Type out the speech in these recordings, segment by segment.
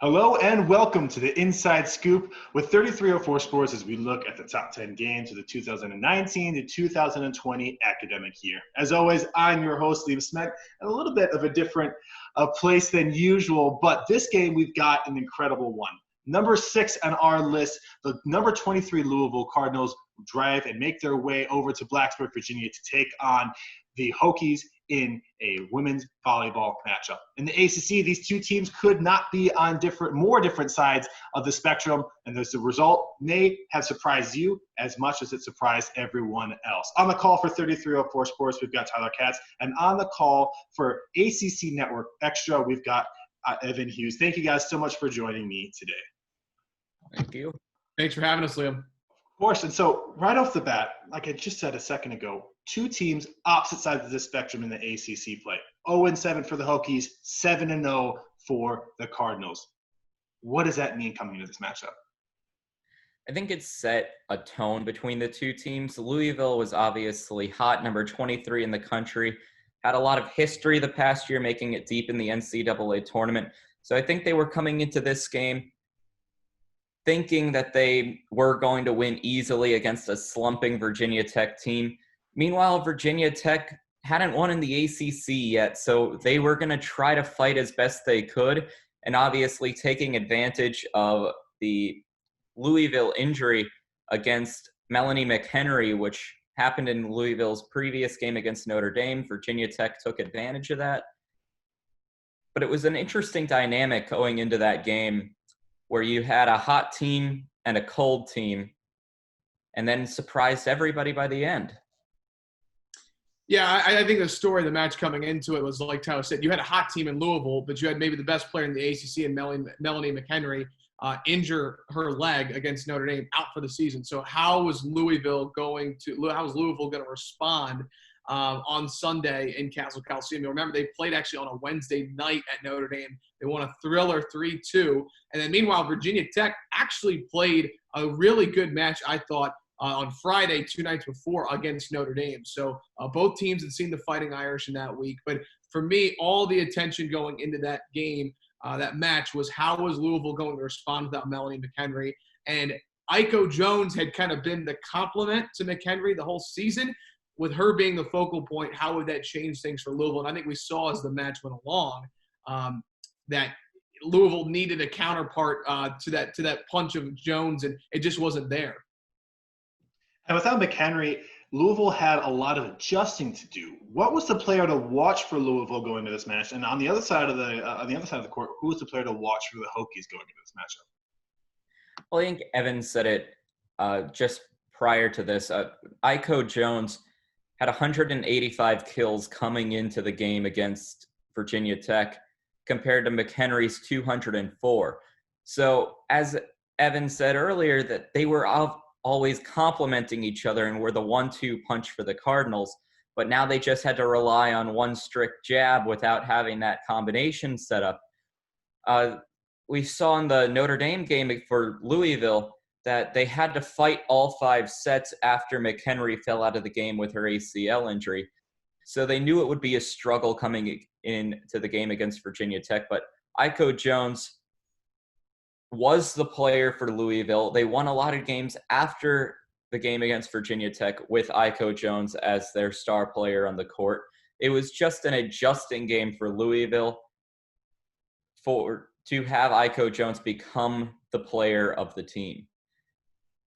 Hello and welcome to the Inside Scoop with 3304 Sports as we look at the top 10 games of the 2019 to 2020 academic year. As always, I'm your host, Sment, and a little bit of a different place than usual, but this game we've got an incredible one. Number 6 on our list, the number 23 Louisville Cardinals drive and make their way over to Blacksburg, Virginia to take on the Hokies in a women's volleyball matchup. In the ACC, these two teams could not be on more different sides of the spectrum, and as a result, may have surprised you as much as it surprised everyone else. On the call for 3304 Sports, we've got Tyler Katz, and on the call for ACC Network Extra, we've got Evan Hughes. Thank you guys so much for joining me today. Thank you. Thanks for having us, Liam. Of course, and so right off the bat, like I just said a second ago, two teams opposite sides of the spectrum in the ACC play. 0-7 for the Hokies, 7-0 for the Cardinals. What does that mean coming into this matchup? I think it set a tone between the two teams. Louisville was obviously hot, number 23 in the country, had a lot of history the past year, making it deep in the NCAA tournament. So I think they were coming into this game thinking that they were going to win easily against a slumping Virginia Tech team. Meanwhile, Virginia Tech hadn't won in the ACC yet, so they were going to try to fight as best they could, and obviously taking advantage of the Louisville injury against Melanie McHenry, which happened in Louisville's previous game against Notre Dame. Virginia Tech took advantage of that. But it was an interesting dynamic going into that game where you had a hot team and a cold team, and then surprised everybody by the end. Yeah, I think the story of the match coming into it was, like Tyler said, you had a hot team in Louisville, but you had maybe the best player in the ACC in Melanie McHenry injure her leg against Notre Dame, out for the season. So how was Louisville going to respond on Sunday in Castle Coliseum? Remember, they played actually on a Wednesday night at Notre Dame. They won a thriller 3-2. And then meanwhile, Virginia Tech actually played a really good match, I thought, on Friday, 2 nights before, against Notre Dame. So both teams had seen the Fighting Irish in that week. But for me, all the attention going into that game, that match, was how was Louisville going to respond without Melanie McHenry. And Iko Jones had kind of been the complement to McHenry the whole season. With her being the focal point, how would that change things for Louisville? And I think we saw as the match went along that Louisville needed a counterpart to that punch of Jones, and it just wasn't there. And without McHenry, Louisville had a lot of adjusting to do. What was the player to watch for Louisville going into this match? And on the other side of the court, who was the player to watch for the Hokies going into this matchup? Well, I think Evan said it just prior to this. Iko Jones had 185 kills coming into the game against Virginia Tech compared to McHenry's 204. So as Evan said earlier, that they were always complementing each other and were the 1-2 punch for the Cardinals. But now they just had to rely on one strict jab without having that combination set up. We saw in the Notre Dame game for Louisville that they had to fight all 5 sets after McHenry fell out of the game with her ACL injury. So they knew it would be a struggle coming into the game against Virginia Tech. But Iko Jones was the player for Louisville. They won a lot of games after the game against Virginia Tech with Iko Jones as their star player on the court. It was just an adjusting game for Louisville to have Iko Jones become the player of the team.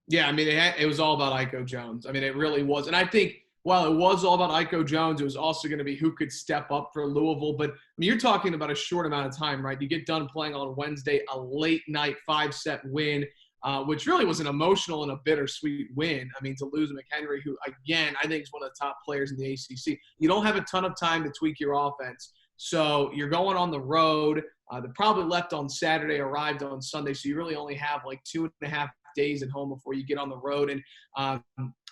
Yeah, I mean, it was all about Iko Jones. I mean, it really was. And I think while it was all about Iko Jones, it was also going to be who could step up for Louisville. But I mean, you're talking about a short amount of time, right? You get done playing on Wednesday, a late night 5-set win, which really was an emotional and a bittersweet win. I mean, to lose McHenry, who, again, I think is one of the top players in the ACC. You don't have a ton of time to tweak your offense. So you're going on the road. They probably left on Saturday, arrived on Sunday. So you really only have like 2.5 days at home before you get on the road. And I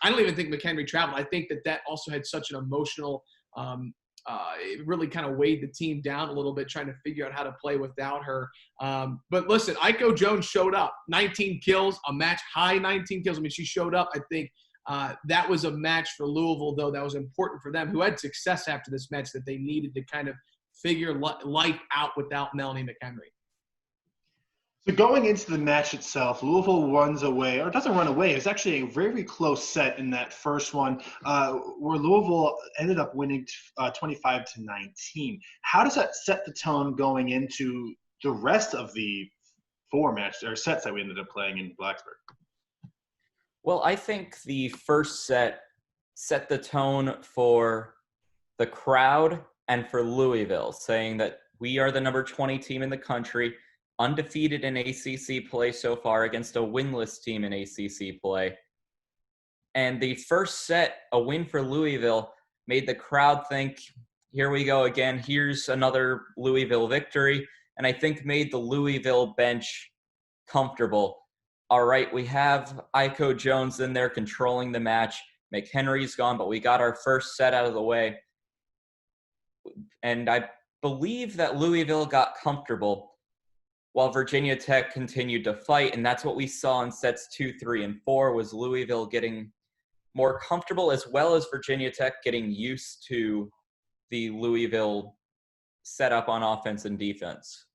don't even think McHenry traveled. I think that also had such an emotional it really kind of weighed the team down a little bit, trying to figure out how to play without her. But listen, Iko Jones showed up. 19 kills, a match high 19 kills. I mean, she showed up. I think that was a match for Louisville, though, that was important for them, who had success after this match, that they needed to kind of figure life out without Melanie McHenry. So going into the match itself, Louisville runs away, or doesn't run away. It's actually a very close set in that first one, where Louisville ended up winning 25-19. How does that set the tone going into the rest of the four matches or sets that we ended up playing in Blacksburg? Well, I think the first set the tone for the crowd and for Louisville, saying that we are the number 20 team in the country, undefeated in ACC play so far against a winless team in ACC play. And the first set, a win for Louisville, made the crowd think, here we go again, here's another Louisville victory, and I think made the Louisville bench comfortable. All right, we have Iko Jones in there controlling the match. McHenry's gone, but we got our first set out of the way. And I believe that Louisville got comfortable while Virginia Tech continued to fight, and that's what we saw in sets 2, 3, and 4, was Louisville getting more comfortable, as well as Virginia Tech getting used to the Louisville setup on offense and defense.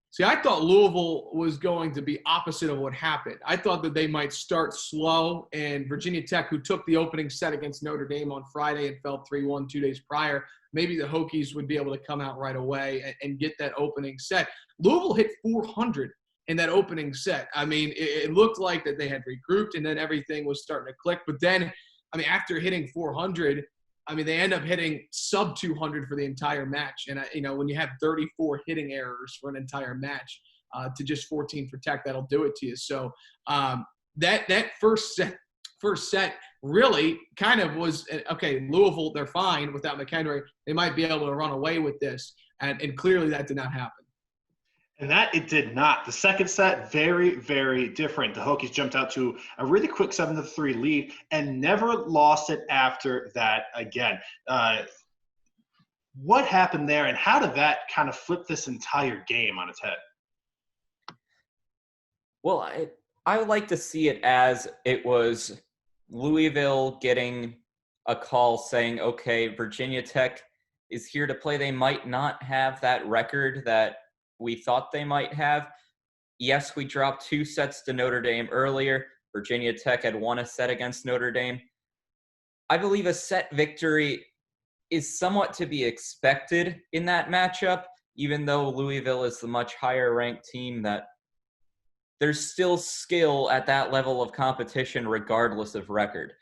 See, I thought Louisville was going to be opposite of what happened. I thought that they might start slow, and Virginia Tech, who took the opening set against Notre Dame on Friday and fell 3-1 2 days prior, maybe the Hokies would be able to come out right away and get that opening set. Louisville hit 400 in that opening set. I mean, it looked like that they had regrouped, and then everything was starting to click. But then, I mean, after hitting 400, I mean, they end up hitting sub 200 for the entire match. And, when you have 34 hitting errors for an entire match to just 14 for Tech, that'll do it to you. So that first set really kind of was, okay, Louisville, they're fine without McHenry. They might be able to run away with this. And clearly that did not happen. And that it did not. The second set, very, very different. The Hokies jumped out to a really quick 7-3 lead and never lost it after that again. What happened there, and how did that kind of flip this entire game on its head? Well, I would like to see it as it was Louisville getting a call saying, okay, Virginia Tech is here to play. They might not have that record that we thought they might have. Yes, we dropped 2 sets to Notre Dame earlier. Virginia Tech had won a set against Notre Dame. I believe a set victory is somewhat to be expected in that matchup, even though Louisville is the much higher ranked team, that there's still skill at that level of competition regardless of record.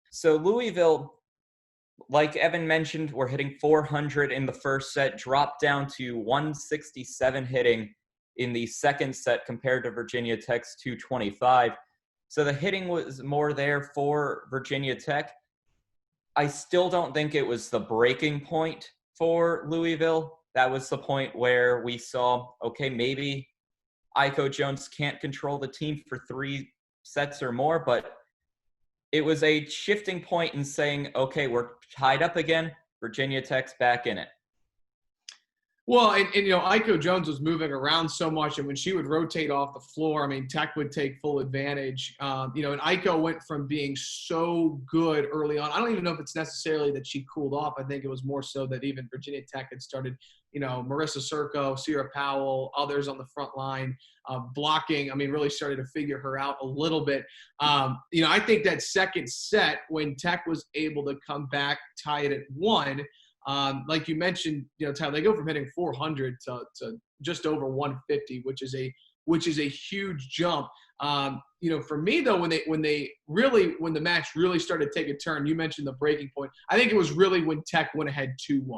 So Louisville, like Evan mentioned, we're hitting 400 in the first set, dropped down to 167 hitting in the second set compared to Virginia Tech's 225. So the hitting was more there for Virginia Tech. I still don't think it was the breaking point for Louisville. That was the point where we saw, okay, maybe Iko Jones can't control the team for 3 sets or more, but it was a shifting point in saying, okay, we're tied up again. Virginia Tech's back in it. Well, and Iko Jones was moving around so much, and when she would rotate off the floor, I mean, Tech would take full advantage. And Iko went from being so good early on. I don't even know if it's necessarily that she cooled off. I think it was more so that even Virginia Tech had started, Marissa Serko, Sierra Powell, others on the front line, blocking. I mean, really started to figure her out a little bit. I think that second set, when Tech was able to come back, tie it at 1, like you mentioned, Tyler, they go from hitting 400 to just over 150, which is a huge jump. For me though, when the match really started to take a turn, you mentioned the breaking point. I think it was really when Tech went ahead 2-1,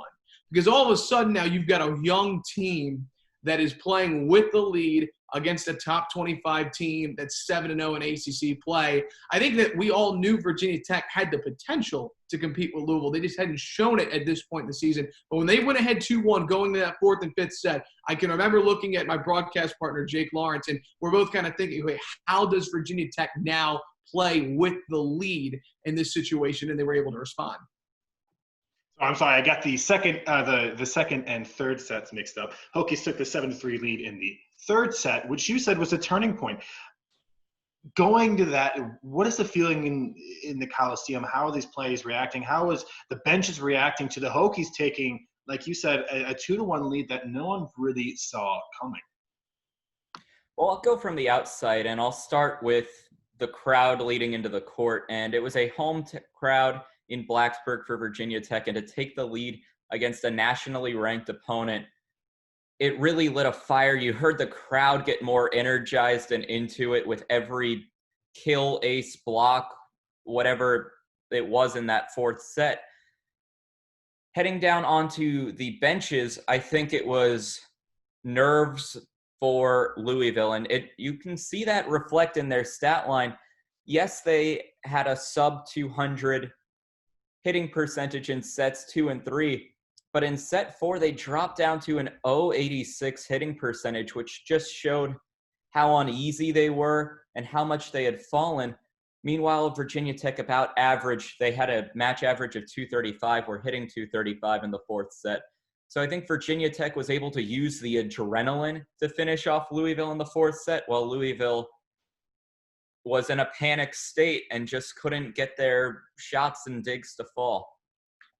because all of a sudden now you've got a young team that is playing with the lead against a top 25 team that's 7-0 in ACC play. I think that we all knew Virginia Tech had the potential to compete with Louisville. They just hadn't shown it at this point in the season. But when they went ahead 2-1 going to that 4th and 5th set, I can remember looking at my broadcast partner, Jake Lawrence, and we're both kind of thinking, wait, how does Virginia Tech now play with the lead in this situation? And they were able to respond. I'm sorry, I got the second and third sets mixed up. Hokies took the 7-3 lead in the third set, which you said was a turning point. Going to that, what is the feeling in the Coliseum? How are these players reacting? How is the benches reacting to the Hokies taking, like you said, a 2-1 lead that no one really saw coming? Well, I'll go from the outside, and I'll start with the crowd leading into the court. And it was a crowd in Blacksburg for Virginia Tech, and to take the lead against a nationally ranked opponent, it really lit a fire. You heard the crowd get more energized and into it with every kill, ace, block, whatever it was in that fourth set. Heading down onto the benches, I think it was nerves for Louisville, and you can see that reflect in their stat line. Yes, they had a sub 200 hitting percentage in sets 2 and 3, but in set 4 they dropped down to an 0.86 hitting percentage, which just showed how uneasy they were and how much they had fallen. Meanwhile, Virginia Tech about average. They had a match average of 235. We're hitting 235 in the fourth set. So I think Virginia Tech was able to use the adrenaline to finish off Louisville in the fourth set, while Louisville was in a panic state and just couldn't get their shots and digs to fall.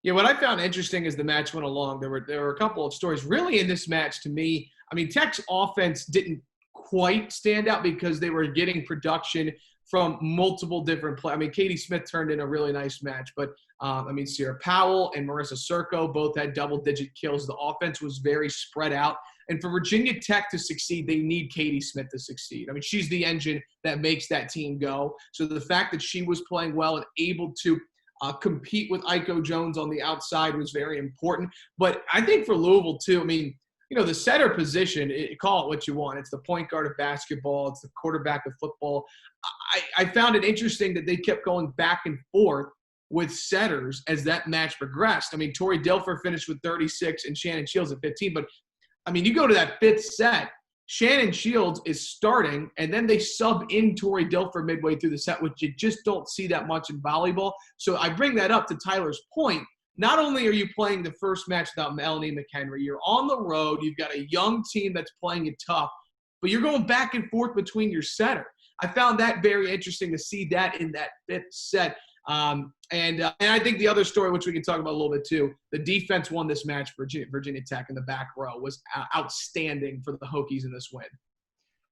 Yeah, what I found interesting as the match went along, there were a couple of stories really in this match to me. I mean, Tech's offense didn't quite stand out because they were getting production from multiple different players. I mean, Katie Sment turned in a really nice match, but Sierra Powell and Marissa Serko both had double-digit kills. The offense was very spread out. And for Virginia Tech to succeed, they need Katie Sment to succeed. I mean, she's the engine that makes that team go. So the fact that she was playing well and able to compete with Iko Jones on the outside was very important. But I think for Louisville, too, I mean, you know, the setter position, call it what you want. It's the point guard of basketball. It's the quarterback of football. I found it interesting that they kept going back and forth with setters as that match progressed. I mean, Tori Dilfer finished with 36 and Shannon Shields at 15. But, I mean, you go to that fifth set, Shannon Shields is starting, and then they sub in Tori Dilfer midway through the set, which you just don't see that much in volleyball. So I bring that up to Tyler's point. Not only are you playing the first match without Melanie McHenry, you're on the road, you've got a young team that's playing it tough, but you're going back and forth between your setter. I found that very interesting to see that in that fifth set. And I think the other story, which we can talk about a little bit too, the defense won this match for Virginia Tech in the back row was outstanding for the Hokies in this win.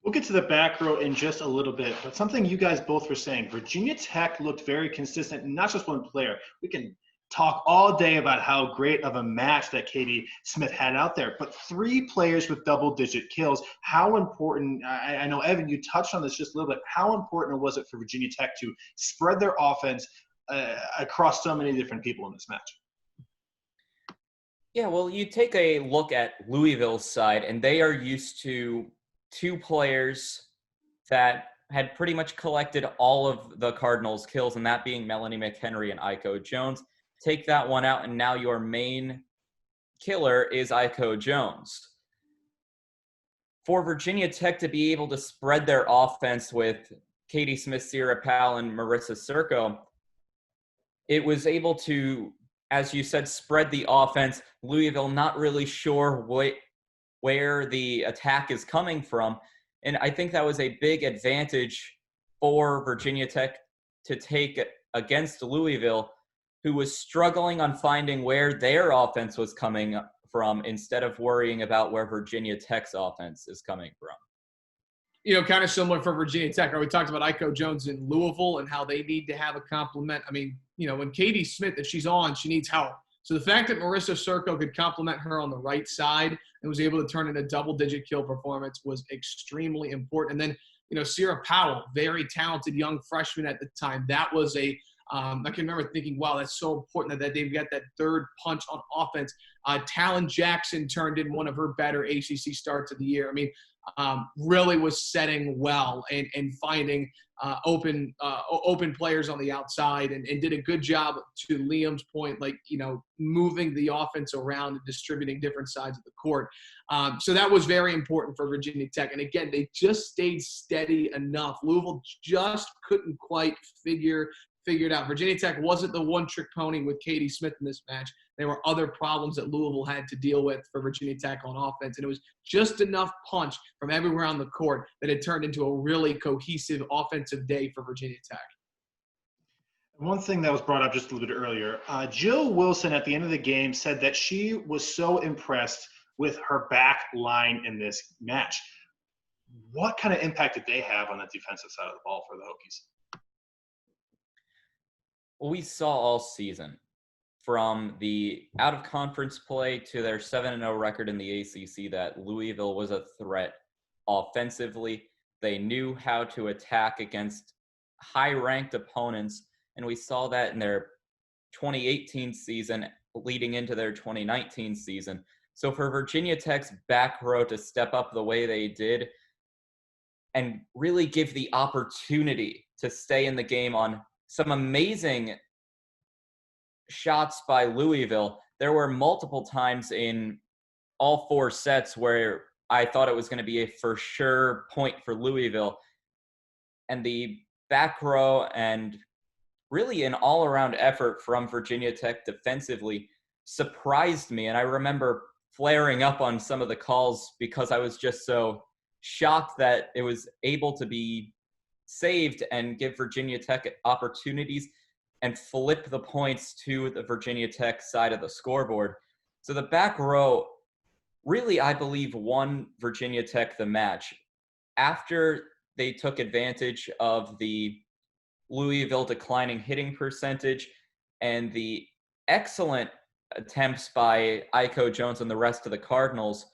We'll get to the back row in just a little bit, but something you guys both were saying, Virginia Tech looked very consistent, not just one player. We can talk all day about how great of a match that Katie Sment had out there, but 3 players with double-digit kills. How important, I know, Evan, you touched on this just a little bit, how important was it for Virginia Tech to spread their offense across so many different people in this match? Yeah, well, you take a look at Louisville's side, and they are used to 2 players that had pretty much collected all of the Cardinals' kills, and that being Melanie McHenry and Iko Jones. Take that one out, and now your main killer is Iko Jones. For Virginia Tech to be able to spread their offense with Katie Smith, Sierra Powell, and Marissa Serko, it was able to, as you said, spread the offense. Louisville not really sure where the attack is coming from, and I think that was a big advantage for Virginia Tech to take against Louisville, who was struggling on finding where their offense was coming from instead of worrying about where Virginia Tech's offense is coming from. You know, kind of similar for Virginia Tech. We talked about Iko Jones in Louisville and how they need to have a complement. I mean, you know, when Katie Sment, if she's on, she needs help. So the fact that Marissa Serko could complement her on the right side and was able to turn in a double-digit kill performance was extremely important. And then, you know, Sierra Powell, very talented young freshman at the time. That was I can remember thinking, wow, that's so important that they've got that third punch on offense. Talon Jackson turned in one of her better ACC starts of the year. I mean, really was setting well and finding open players on the outside and did a good job, to Liam's point, like, you know, moving the offense around and distributing different sides of the court. So that was very important for Virginia Tech. And again, they just stayed steady enough. Louisville just couldn't quite figure it out. Virginia Tech wasn't the one-trick pony with Katie Sment in this match. There were other problems that Louisville had to deal with for Virginia Tech on offense, and it was just enough punch from everywhere on the court that it turned into a really cohesive offensive day for Virginia Tech. One thing that was brought up just a little bit earlier, Jill Wilson at the end of the game said that she was so impressed with her back line in this match. what kind of impact did they have on the defensive side of the ball for the Hokies? Well, we saw all season, from the out-of-conference play to their 7-0 record in the ACC, that Louisville was a threat offensively. They knew how to attack against high-ranked opponents, and we saw that in their 2018 season leading into their 2019 season. So for Virginia Tech's back row to step up the way they did and really give the opportunity to stay in the game on some amazing shots by Louisville, there were multiple times in all 4 sets where I thought it was going to be a for sure point for Louisville. And the back row and really an all-around effort from Virginia Tech defensively surprised me. And I remember flaring up on some of the calls because I was just so shocked that it was able to be saved and give Virginia Tech opportunities and flip the points to the Virginia Tech side of the scoreboard. So the back row really, I believe, won Virginia Tech the match. After they took advantage of the Louisville declining hitting percentage and the excellent attempts by Iko Jones and the rest of the Cardinals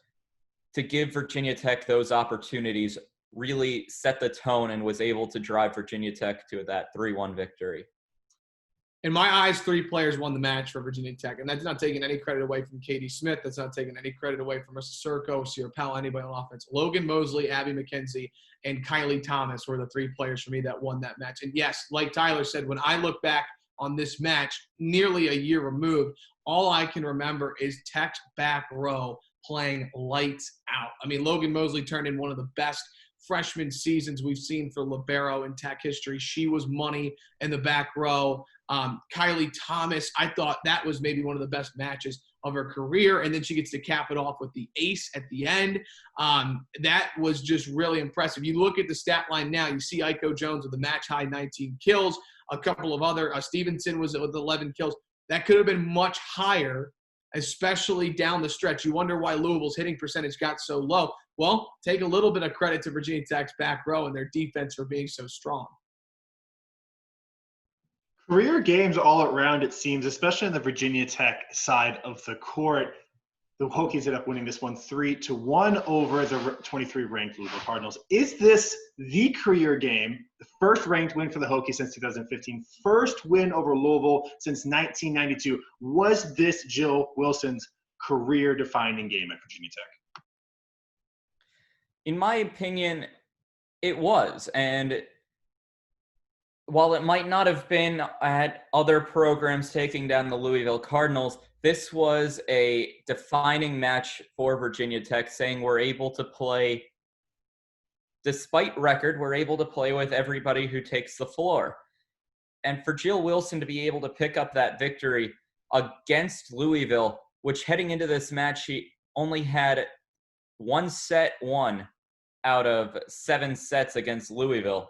to give Virginia Tech those opportunities, really set the tone and was able to drive Virginia Tech to that 3-1 victory. In my eyes, 3 players won the match for Virginia Tech, and that's not taking any credit away from Katie Sment. That's not taking any credit away from Marissa Serko, Sierra Powell, anybody on offense. Logan Mosley, Abby McKenzie, and Kylie Thomas were the 3 players for me that won that match. And yes, like Tyler said, when I look back on this match, nearly a year removed, all I can remember is Tech's back row playing lights out. I mean, Logan Mosley turned in one of the best freshman seasons we've seen for libero in Tech history. She was money in the back row. Kylie Thomas, I thought that was maybe one of the best matches of her career, and then she gets to cap it off with the ace at the end. That was just really impressive. You look at the stat line now, you see Iko Jones with the match-high 19 kills, a couple of other – Stevenson was with 11 kills. That could have been much higher, especially down the stretch. You wonder why Louisville's hitting percentage got so low. Well, take a little bit of credit to Virginia Tech's back row and their defense for being so strong. Career games all around, it seems, especially on the Virginia Tech side of the court. The Hokies ended up winning this one 3-1 over the 23-ranked Louisville Cardinals. Is this the career game, the first ranked win for the Hokies since 2015, first win over Louisville since 1992? Was this Jill Wilson's career-defining game at Virginia Tech? In my opinion, it was. And while it might not have been at other programs taking down the Louisville Cardinals, this was a defining match for Virginia Tech, saying we're able to play, despite record, we're able to play with everybody who takes the floor. And for Jill Wilson to be able to pick up that victory against Louisville, which heading into this match, she only had 1 set won out of 7 sets against Louisville.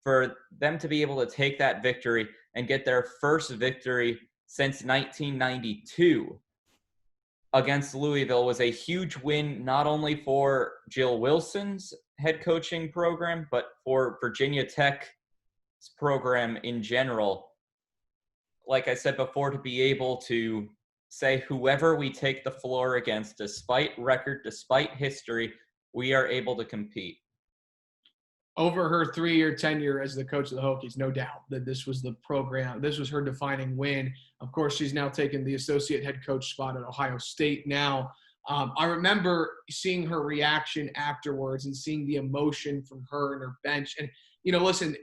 For them to be able to take that victory and get their first victory since 1992 against Louisville was a huge win, not only for Jill Wilson's head coaching program, but for Virginia Tech's program in general. Like I said before, to be able to say whoever we take the floor against, despite record, despite history, we are able to compete. Over her 3-year tenure as the coach of the Hokies, no doubt that this was the program. This was her defining win. Of course, she's now taken the associate head coach spot at Ohio State now. I remember seeing her reaction afterwards and seeing the emotion from her and her bench. And, you know, listen,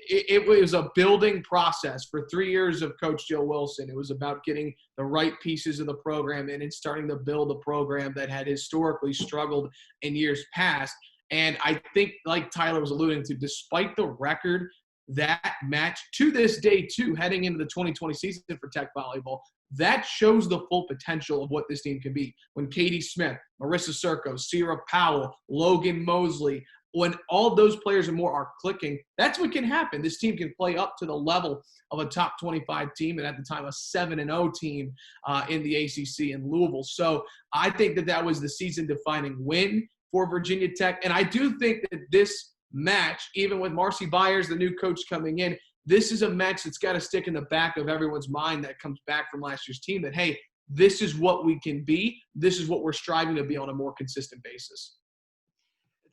it was a building process for 3 years of Coach Jill Wilson. It was about getting the right pieces of the program in and starting to build a program that had historically struggled in years past. And I think, like Tyler was alluding to, despite the record, that match to this day, too, heading into the 2020 season for Tech volleyball, that shows the full potential of what this team can be. When Katie Sment, Marissa Serko, Sierra Powell, Logan Mosley, when all those players and more are clicking, that's what can happen. This team can play up to the level of a top 25 team, and at the time a 7-0 team in the ACC in Louisville. So I think that was the season-defining win for Virginia Tech. And I do think that this match, even with Marcy Byers, the new coach coming in, this is a match that's got to stick in the back of everyone's mind that comes back from last year's team that, hey, this is what we can be. This is what we're striving to be on a more consistent basis.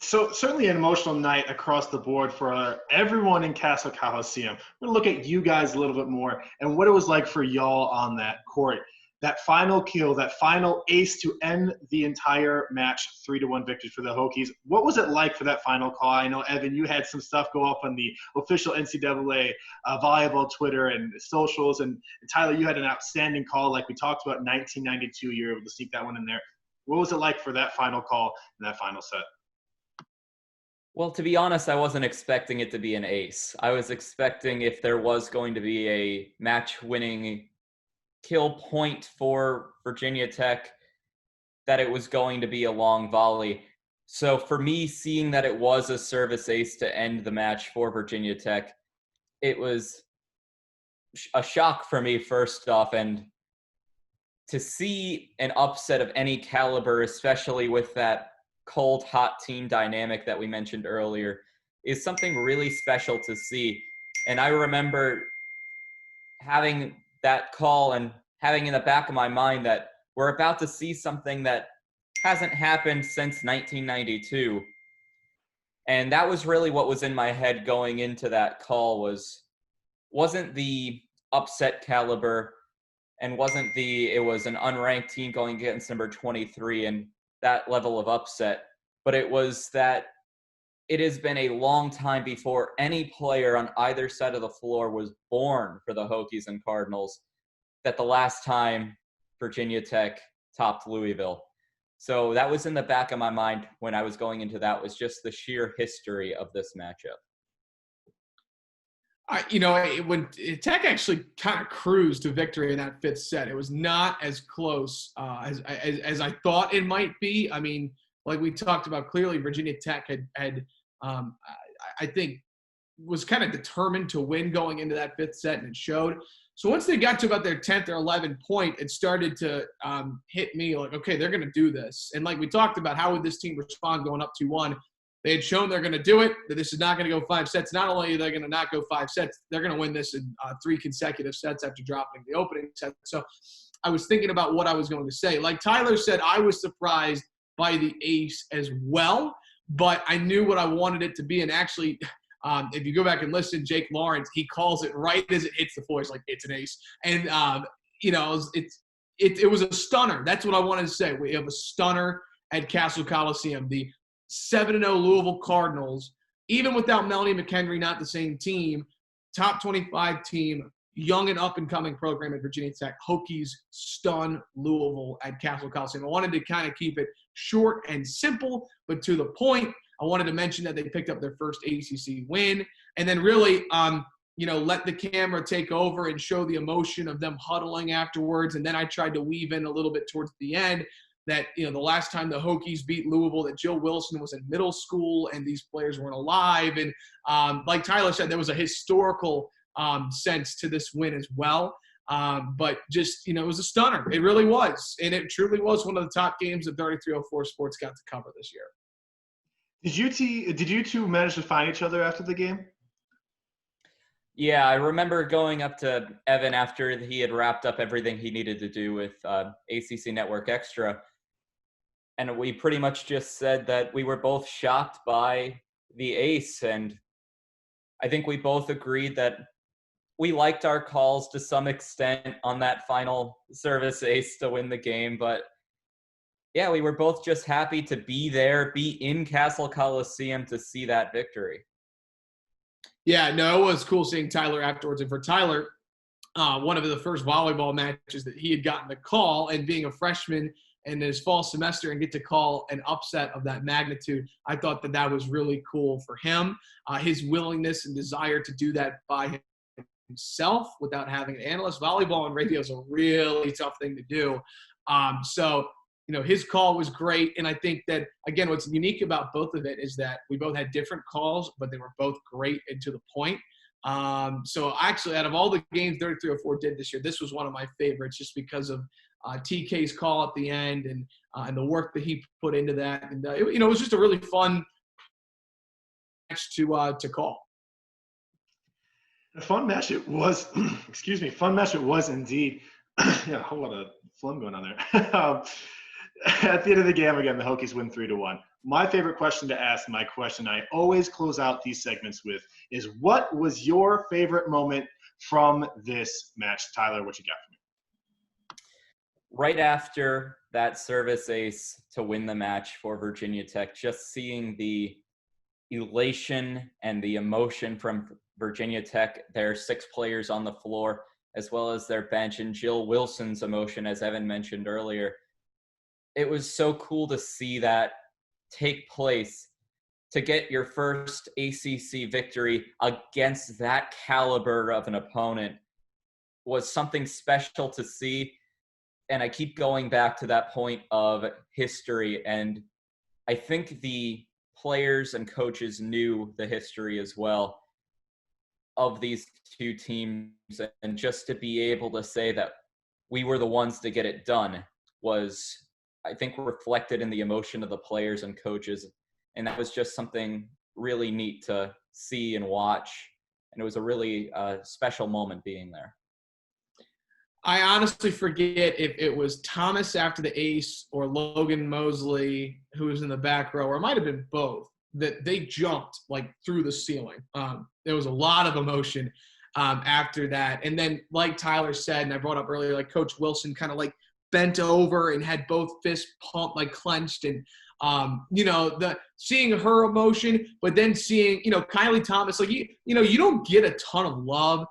So certainly an emotional night across the board for everyone in Castle Coliseum. We're going to look at you guys a little bit more and what it was like for y'all on that court. That final kill, that final ace to end the entire match, 3-1 victory for the Hokies. What was it like for that final call? I know, Evan, you had some stuff go up on the official NCAA volleyball Twitter and socials. And Tyler, you had an outstanding call like we talked about in 1992. You were able to sneak that one in there. What was it like for that final call and that final set? Well, to be honest, I wasn't expecting it to be an ace. I was expecting if there was going to be a match-winning kill point for Virginia Tech, that it was going to be a long volley. So for me, seeing that it was a service ace to end the match for Virginia Tech, it was a shock for me, first off, and to see an upset of any caliber, especially with that cold, hot team dynamic that we mentioned earlier, is something really special to see. And I remember having that call and having in the back of my mind that we're about to see something that hasn't happened since 1992. And that was really what was in my head going into that call. Wasn't the upset caliber and it was an unranked team going against number 23 and that level of upset, but it was that it has been a long time before any player on either side of the floor was born for the Hokies and Cardinals, that the last time Virginia Tech topped Louisville. So that was in the back of my mind when I was going into that, was just the sheer history of this matchup. When Tech actually kind of cruised to victory in that fifth set, it was not as close as I thought it might be. I mean, like we talked about, clearly Virginia Tech had I think was kind of determined to win going into that fifth set, and it showed. So once they got to about their 10th or 11th point, it started to hit me like, okay, they're going to do this. And like we talked about, how would this team respond going up 2-1? They had shown they're going to do it, that this is not going to go 5 sets. Not only are they going to not go 5 sets, they're going to win this in 3 consecutive sets after dropping the opening set. So I was thinking about what I was going to say. Like Tyler said, I was surprised by the ace as well, but I knew what I wanted it to be. And actually, if you go back and listen, Jake Lawrence, he calls it right as it hits the floor. He's like, it's an ace. And, it was a stunner. That's what I wanted to say. We have a stunner at Castle Coliseum. The 7-0 Louisville Cardinals, even without Melanie McHenry, not the same team, top 25 team, young and up-and-coming program at Virginia Tech. Hokies stun Louisville at Castle Coliseum. I wanted to kind of keep it short and simple, but to the point. I wanted to mention that they picked up their first ACC win, and then really, let the camera take over and show the emotion of them huddling afterwards. And then I tried to weave in a little bit towards the end that, the last time the Hokies beat Louisville, that Jill Wilson was in middle school and these players weren't alive. And like Tyler said, there was a historical sense to this win as well. But just, it was a stunner. It really was. And it truly was one of the top games that 3304 Sports got to cover this year. Did you two manage to find each other after the game? Yeah, I remember going up to Evan after he had wrapped up everything he needed to do with ACC Network Extra. And we pretty much just said that we were both shocked by the ace. And I think we both agreed that we liked our calls to some extent on that final service ace to win the game. But yeah, we were both just happy to be there, be in Castle Coliseum to see that victory. Yeah, no, it was cool seeing Tyler afterwards. And for Tyler, one of the first volleyball matches that he had gotten to call, and being a freshman in his fall semester and get to call an upset of that magnitude, I thought that was really cool for him. His willingness and desire to do that by himself without having an analyst. Volleyball and radio is a really tough thing to do. So his call was great. And I think that, again, what's unique about both of it is that we both had different calls, but they were both great and to the point. So actually, out of all the games 3304 did this year, this was one of my favorites, just because of TK's call at the end and the work that he put into that. And, it was just a really fun match to call. A fun match it was. Excuse me. Fun match it was indeed. Yeah, a whole lot of phlegm going on there. At the end of the game, again, the Hokies win 3-1. My favorite question to ask, my question I always close out these segments with, is what was your favorite moment from this match? Tyler, what you got for me? Right after that service ace to win the match for Virginia Tech, just seeing the elation and the emotion from Virginia Tech, their 6 players on the floor, as well as their bench, and Jill Wilson's emotion, as Evan mentioned earlier. It was so cool to see that take place, to get your first ACC victory against that caliber of an opponent was something special to see. And I keep going back to that point of history. And I think the players and coaches knew the history as well of these two teams. And just to be able to say that we were the ones to get it done was, I think, reflected in the emotion of the players and coaches. And that was just something really neat to see and watch. And it was a really special moment being there. I honestly forget if it was Thomas after the ace or Logan Mosley, who was in the back row, or it might have been both, that they jumped like through the ceiling. There was a lot of emotion after that. And then, like Tyler said, and I brought up earlier, like Coach Wilson kind of like bent over and had both fists pumped, like clenched, and seeing her emotion, but then seeing, Kylie Thomas, like, you don't get a ton of love.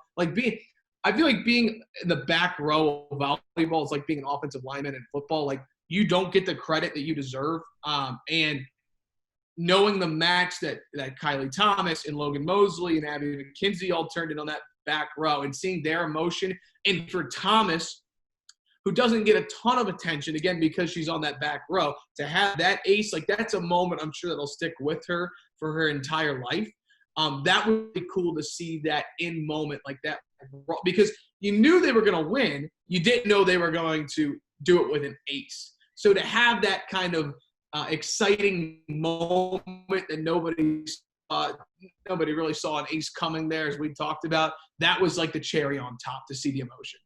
I feel like being in the back row of volleyball is like being an offensive lineman in football. Like, you don't get the credit that you deserve. And knowing the match that Kylie Thomas and Logan Mosley and Abby McKenzie all turned in on that back row, and seeing their emotion, and for Thomas, who doesn't get a ton of attention, again, because she's on that back row, to have that ace, like, that's a moment I'm sure that'll stick with her for her entire life. That would be cool to see that in moment like that, because you knew they were going to win. You didn't know they were going to do it with an ace. So to have that kind of exciting moment that nobody really saw an ace coming there, as we talked about, that was like the cherry on top to see the emotion.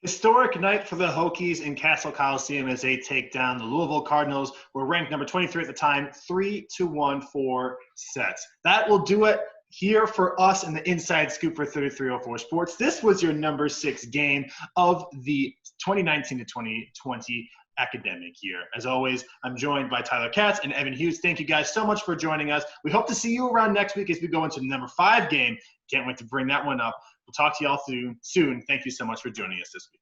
Historic night for the Hokies in Castle Coliseum as they take down the Louisville Cardinals. We're ranked number 23 at the time, 3-1 4 sets. That will do it here for us in the Inside Scoop for 3304 Sports. This was your number 6 game of the 2019 to 2020 academic year. As always, I'm joined by Tyler Katz and Evan Hughes. Thank you guys so much for joining us. We hope to see you around next week as we go into the number 5 game. Can't wait to bring that one up. We'll talk to y'all soon. Thank you so much for joining us this week.